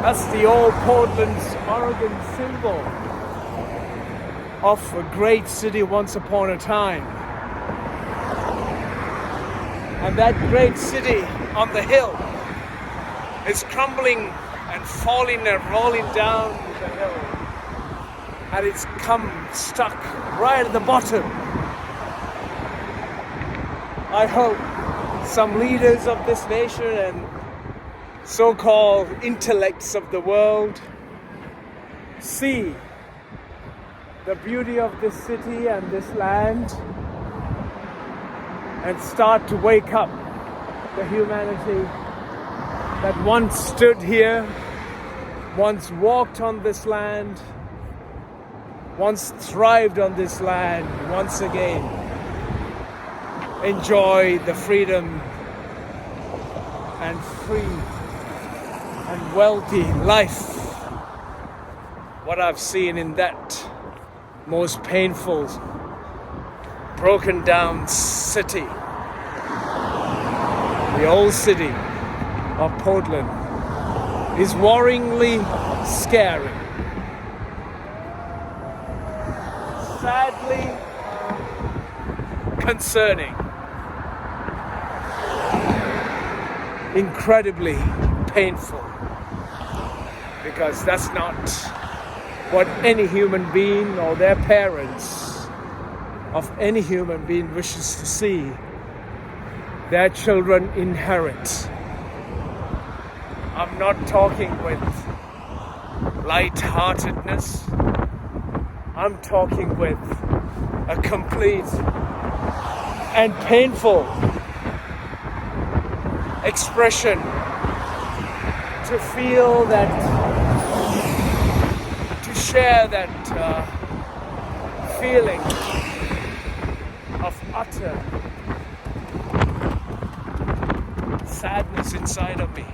That's the old Portland's Oregon symbol of a great city once upon a time. And that great city on the hill is crumbling and falling and rolling down the hill. And it's come stuck right at the bottom. I hope some leaders of this nation and so-called intellects of the world see the beauty of this city and this land and start to wake up the humanity that once stood here, once walked on this land, once thrived on this land, once again enjoy the freedom and free and wealthy life. What I've seen in that most painful, broken down city, the old city of Portland, is worryingly scary. Sadly concerning. Incredibly painful. Because that's not what any human being or their parents of any human being wishes to see their children inherit. I'm not talking with light-heartedness. I'm talking with a complete and painful expression to feel that, to share that feeling of utter sadness inside of me.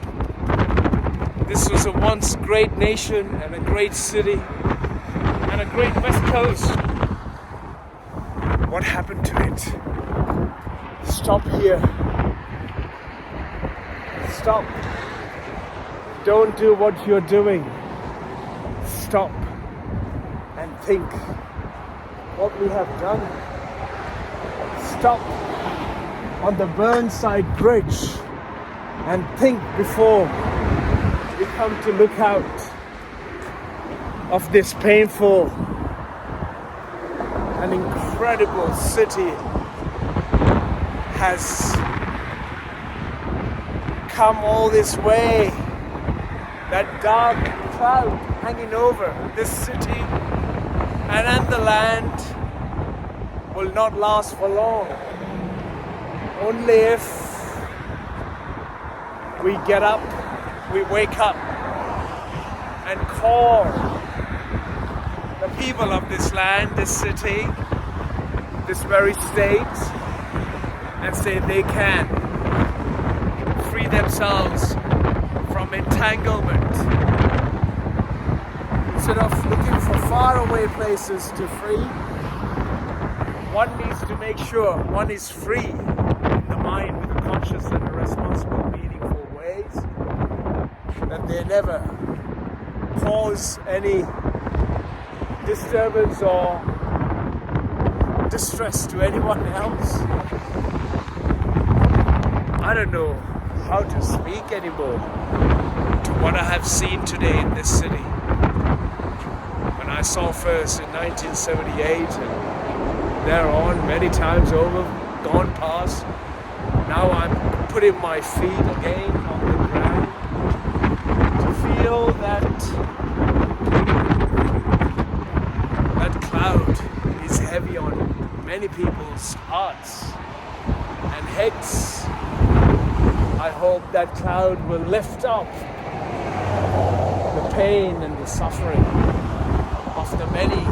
This was a once great nation and a great city and a great West Coast. What happened to it? Stop here. Stop. Don't do what you're doing. Stop and think what we have done. Stop on the Burnside Bridge and think before you come to look out of this painful and incredible city has come all this way. That dark cloud hanging over this city and then the land will not last for long. Only if we get up, we wake up and call the people of this land, this city, this very state, and say they can free themselves from entanglement. Instead of looking for faraway places to free, one needs to make sure one is free in the mind with a conscious and a responsible, meaningful ways, that they never cause any disturbance or distress to anyone else. I don't know how to speak anymore to what I have seen today in this city. When I saw first in 1978 and thereon, many times over, gone past, now I'm putting my feet again on the ground to feel that cloud is heavy on many people's hearts and heads. I hope that cloud will lift up the pain and the suffering of the many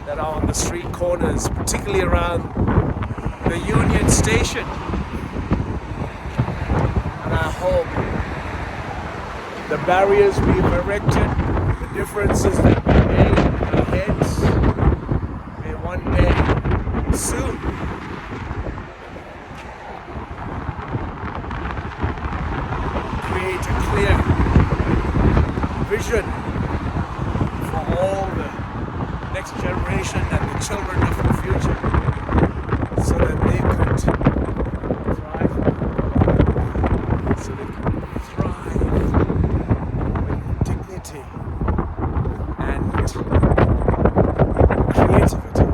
that are on the street corners, particularly around the Union Station. And I hope the barriers we've erected, the differences that we made in our heads, may one day soon create a clear vision for all the next generation and the children of the future, so that they could thrive, with dignity and creativity.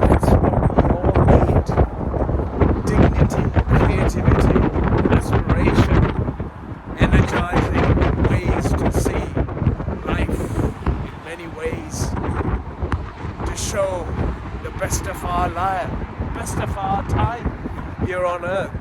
That's what we all need. Dignity, creativity, aspiration, energizing ways to see life in many ways, to show the best of our life, best of our time here on earth.